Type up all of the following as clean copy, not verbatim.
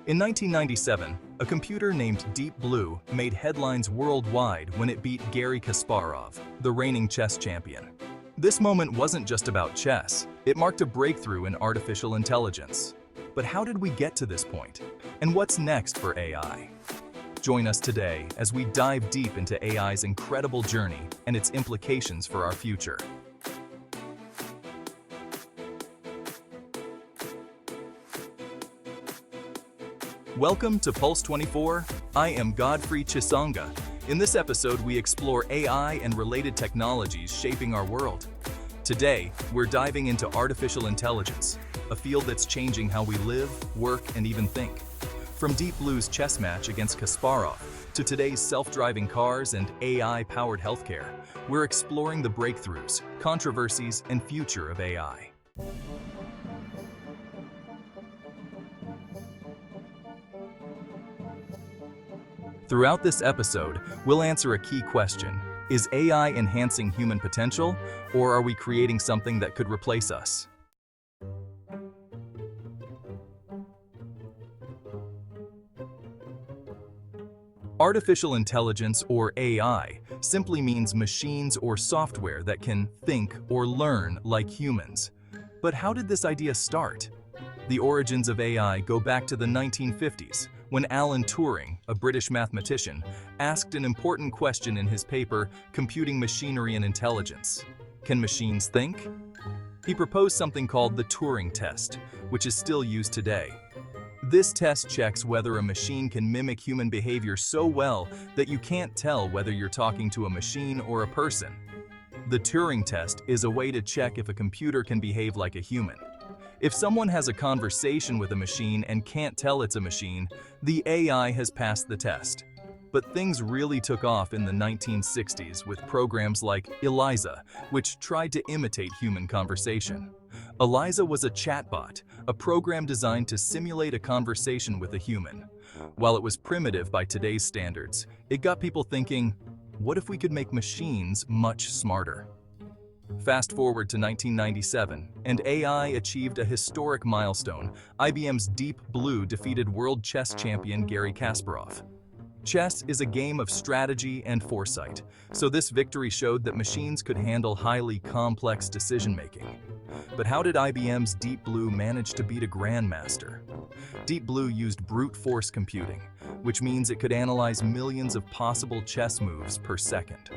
In 1997, a computer named Deep Blue made headlines worldwide when it beat Garry Kasparov, the reigning chess champion. This moment wasn't just about chess, it marked a breakthrough in artificial intelligence. But how did we get to this point? And what's next for AI? Join us today as we dive deep into AI's incredible journey and its implications for our future. Welcome to Pulse 24. I am Godfrey Chisanga. In this episode, we explore AI and related technologies shaping our world. Today, we're diving into artificial intelligence, a field that's changing how we live, work, and even think. From Deep Blue's chess match against Kasparov to today's self-driving cars and AI-powered healthcare, we're exploring the breakthroughs, controversies, and future of AI. Throughout this episode, we'll answer a key question. Is AI enhancing human potential, or are we creating something that could replace us? Artificial intelligence, or AI, simply means machines or software that can think or learn like humans. But how did this idea start? The origins of AI go back to the 1950s, when Alan Turing, a British mathematician, asked an important question in his paper, Computing Machinery and Intelligence. Can machines think? He proposed something called the Turing test, which is still used today. This test checks whether a machine can mimic human behavior so well that you can't tell whether you're talking to a machine or a person. The Turing test is a way to check if a computer can behave like a human. If someone has a conversation with a machine and can't tell it's a machine, the AI has passed the test. But things really took off in the 1960s with programs like Eliza, which tried to imitate human conversation. Eliza was a chatbot, a program designed to simulate a conversation with a human. While it was primitive by today's standards, it got people thinking, what if we could make machines much smarter? Fast forward to 1997, and AI achieved a historic milestone. IBM's Deep Blue defeated world chess champion Garry Kasparov. Chess is a game of strategy and foresight, so this victory showed that machines could handle highly complex decision-making. But how did IBM's Deep Blue manage to beat a grandmaster? Deep Blue used brute force computing, which means it could analyze millions of possible chess moves per second.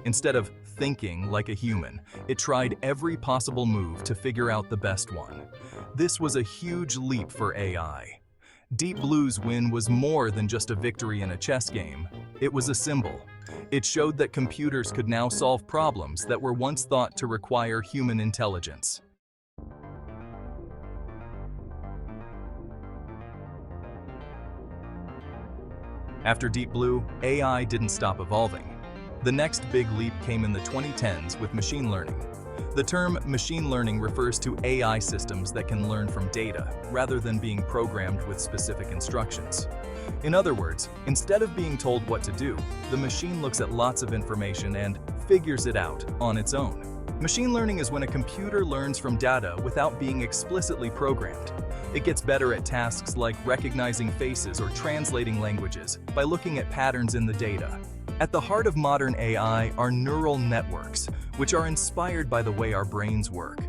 Instead of thinking like a human, it tried every possible move to figure out the best one. This was a huge leap for AI. Deep Blue's win was more than just a victory in a chess game. It was a symbol. It showed that computers could now solve problems that were once thought to require human intelligence. After Deep Blue, AI didn't stop evolving. The next big leap came in the 2010s with machine learning. The term machine learning refers to AI systems that can learn from data, rather than being programmed with specific instructions. In other words, instead of being told what to do, the machine looks at lots of information and figures it out on its own. Machine learning is when a computer learns from data without being explicitly programmed. It gets better at tasks like recognizing faces or translating languages by looking at patterns in the data. At the heart of modern AI are neural networks, which are inspired by the way our brains work.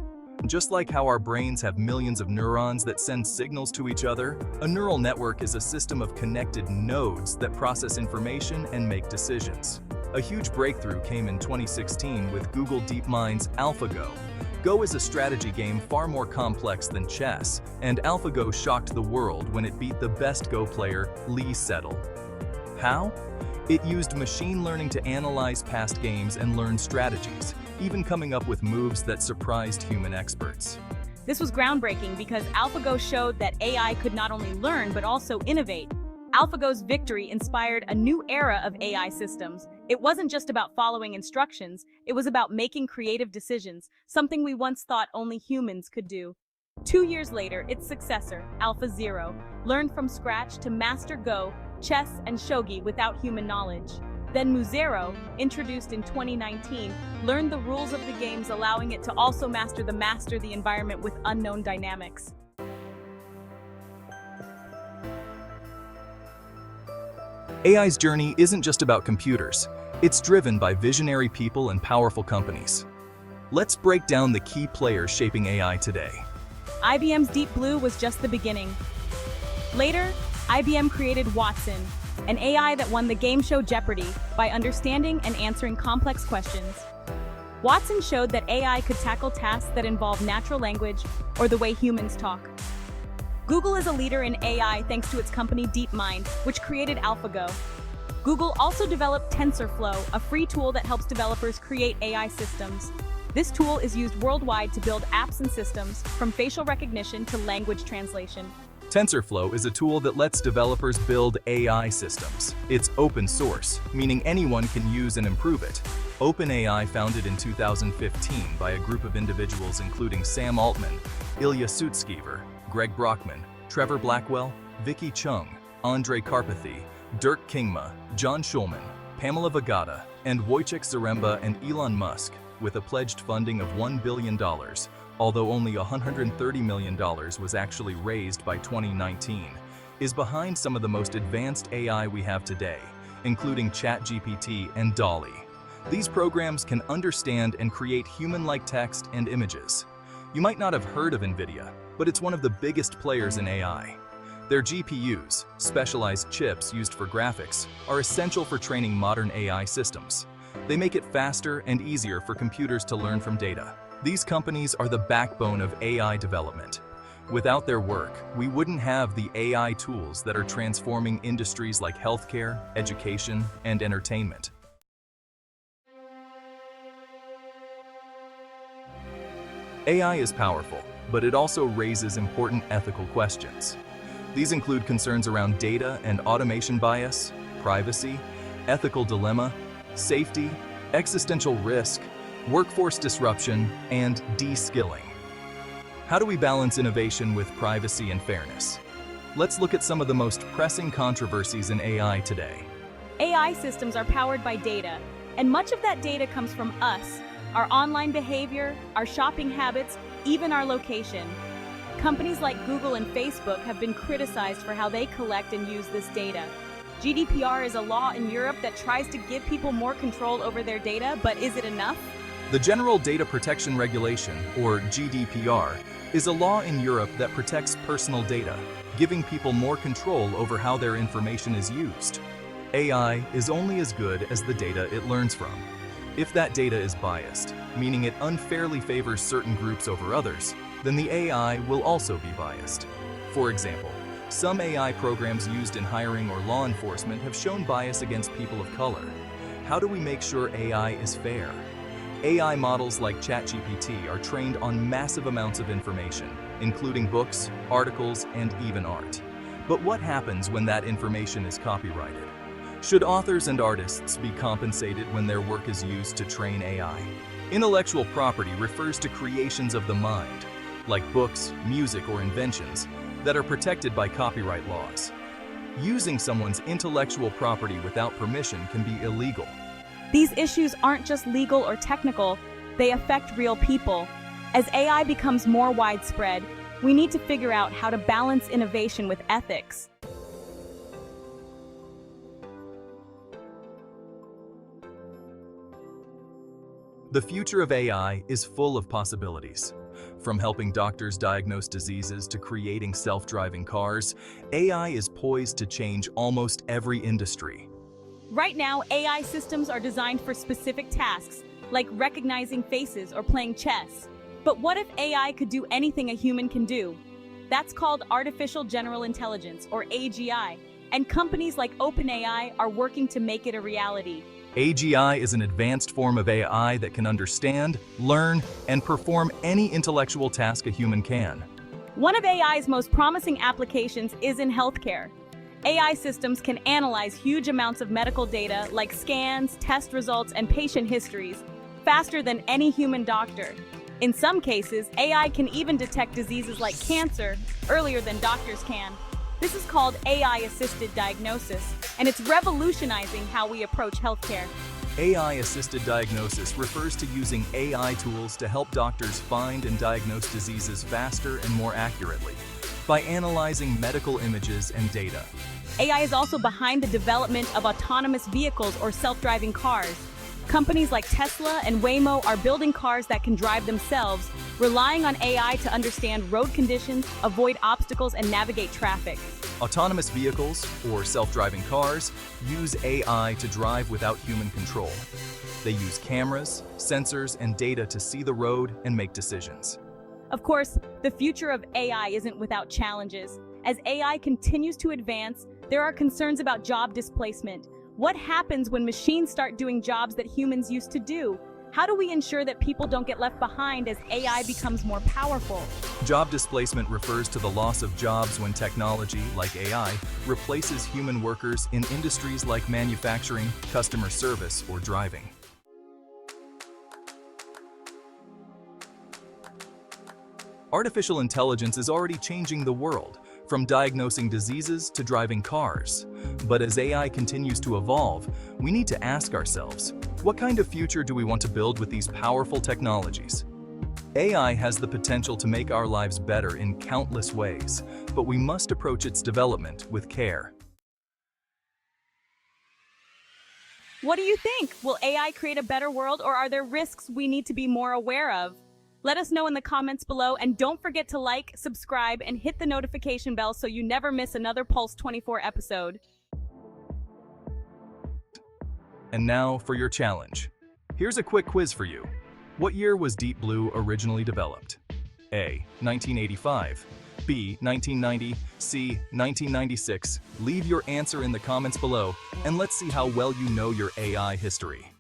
Just like how our brains have millions of neurons that send signals to each other, a neural network is a system of connected nodes that process information and make decisions. A huge breakthrough came in 2016 with Google DeepMind's AlphGo. Go is a strategy game far more complex than chess, and AlphGo shocked the world when it beat the best Go player, Lee Sedol. How? It used machine learning to analyze past games and learn strategies, even coming up with moves that surprised human experts. This was groundbreaking because AlphGo showed that AI could not only learn but also innovate. AlphGo's victory inspired a new era of AI systems. It wasn't just about following instructions, it was about making creative decisions, something we once thought only humans could do. 2 years later, its successor, AlphaZero, learned from scratch to master Go, chess, and shogi without human knowledge. Then Muzero, introduced in 2019, learned the rules of the games, allowing it to also master the environment with unknown dynamics. AI's journey isn't just about computers. It's driven by visionary people and powerful companies. Let's break down the key players shaping AI today. IBM's Deep Blue was just the beginning. Later, IBM created Watson, an AI that won the game show Jeopardy by understanding and answering complex questions. Watson showed that AI could tackle tasks that involve natural language or the way humans talk. Google is a leader in AI thanks to its company DeepMind, which created AlphGo. Google also developed TensorFlow, a free tool that helps developers create AI systems. This tool is used worldwide to build apps and systems, from facial recognition to language translation. TensorFlow is a tool that lets developers build AI systems. It's open source, meaning anyone can use and improve it. OpenAI, founded in 2015 by a group of individuals including Sam Altman, Ilya Sutskever, Greg Brockman, Trevor Blackwell, Vicky Chung, Andrei Karpathy, Dirk Kingma, John Schulman, Pamela Vagata, and Wojciech Zaremba and Elon Musk, with a pledged funding of $1 billion, although only $130 million was actually raised by 2019, is behind some of the most advanced AI we have today, including ChatGPT and DALL-E. These programs can understand and create human-like text and images. You might not have heard of NVIDIA, but it's one of the biggest players in AI. Their GPUs, specialized chips used for graphics, are essential for training modern AI systems. They make it faster and easier for computers to learn from data. These companies are the backbone of AI development. Without their work, we wouldn't have the AI tools that are transforming industries like healthcare, education, and entertainment. AI is powerful, but it also raises important ethical questions. These include concerns around data and automation bias, privacy, ethical dilemma, safety, existential risk, workforce disruption, and de-skilling. How do we balance innovation with privacy and fairness? Let's look at some of the most pressing controversies in AI today. AI systems are powered by data, and much of that data comes from us, our online behavior, our shopping habits, even our location. Companies like Google and Facebook have been criticized for how they collect and use this data. GDPR is a law in Europe that tries to give people more control over their data, but is it enough? The General Data Protection Regulation, or GDPR, is a law in Europe that protects personal data, giving people more control over how their information is used. AI is only as good as the data it learns from. If that data is biased, meaning it unfairly favors certain groups over others, then the AI will also be biased. For example, some AI programs used in hiring or law enforcement have shown bias against people of color. How do we make sure AI is fair? AI models like ChatGPT are trained on massive amounts of information, including books, articles, and even art. But what happens when that information is copyrighted? Should authors and artists be compensated when their work is used to train AI? Intellectual property refers to creations of the mind, like books, music, or inventions, that are protected by copyright laws. Using someone's intellectual property without permission can be illegal. These issues aren't just legal or technical, they affect real people. As AI becomes more widespread, we need to figure out how to balance innovation with ethics. The future of AI is full of possibilities. From helping doctors diagnose diseases to creating self-driving cars, AI is poised to change almost every industry. Right now, AI systems are designed for specific tasks, like recognizing faces or playing chess. But what if AI could do anything a human can do? That's called artificial general intelligence, or AGI, and companies like OpenAI are working to make it a reality. AGI is an advanced form of AI that can understand, learn, and perform any intellectual task a human can. One of AI's most promising applications is in healthcare. AI systems can analyze huge amounts of medical data like scans, test results, and patient histories faster than any human doctor. In some cases, AI can even detect diseases like cancer earlier than doctors can. This is called AI-assisted diagnosis, and it's revolutionizing how we approach healthcare. AI-assisted diagnosis refers to using AI tools to help doctors find and diagnose diseases faster and more accurately. by analyzing medical images and data. AI is also behind the development of autonomous vehicles or self-driving cars. Companies like Tesla and Waymo are building cars that can drive themselves, relying on AI to understand road conditions, avoid obstacles, and navigate traffic. Autonomous vehicles, or self-driving cars, use AI to drive without human control. They use cameras, sensors, and data to see the road and make decisions. Of course, the future of AI isn't without challenges. As AI continues to advance, there are concerns about job displacement. What happens when machines start doing jobs that humans used to do? How do we ensure that people don't get left behind as AI becomes more powerful? Job displacement refers to the loss of jobs when technology, like AI, replaces human workers in industries like manufacturing, customer service, or driving. Artificial intelligence is already changing the world, from diagnosing diseases to driving cars. But as AI continues to evolve, we need to ask ourselves, what kind of future do we want to build with these powerful technologies? AI has the potential to make our lives better in countless ways, but we must approach its development with care. What do you think? Will AI create a better world, or are there risks we need to be more aware of? Let us know in the comments below, and don't forget to like, subscribe, and hit the notification bell so you never miss another Pulse 24 episode. And now for your challenge. Here's a quick quiz for you. What year was Deep Blue originally developed? A. 1985, B. 1990, C. 1996. Leave your answer in the comments below, and let's see how well you know your AI history.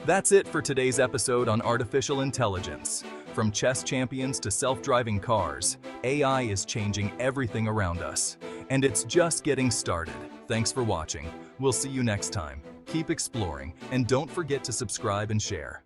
That's it for today's episode on artificial intelligence. From chess champions to self-driving cars, AI is changing everything around us. And it's just getting started. Thanks for watching. We'll see you next time. Keep exploring, and don't forget to subscribe and share.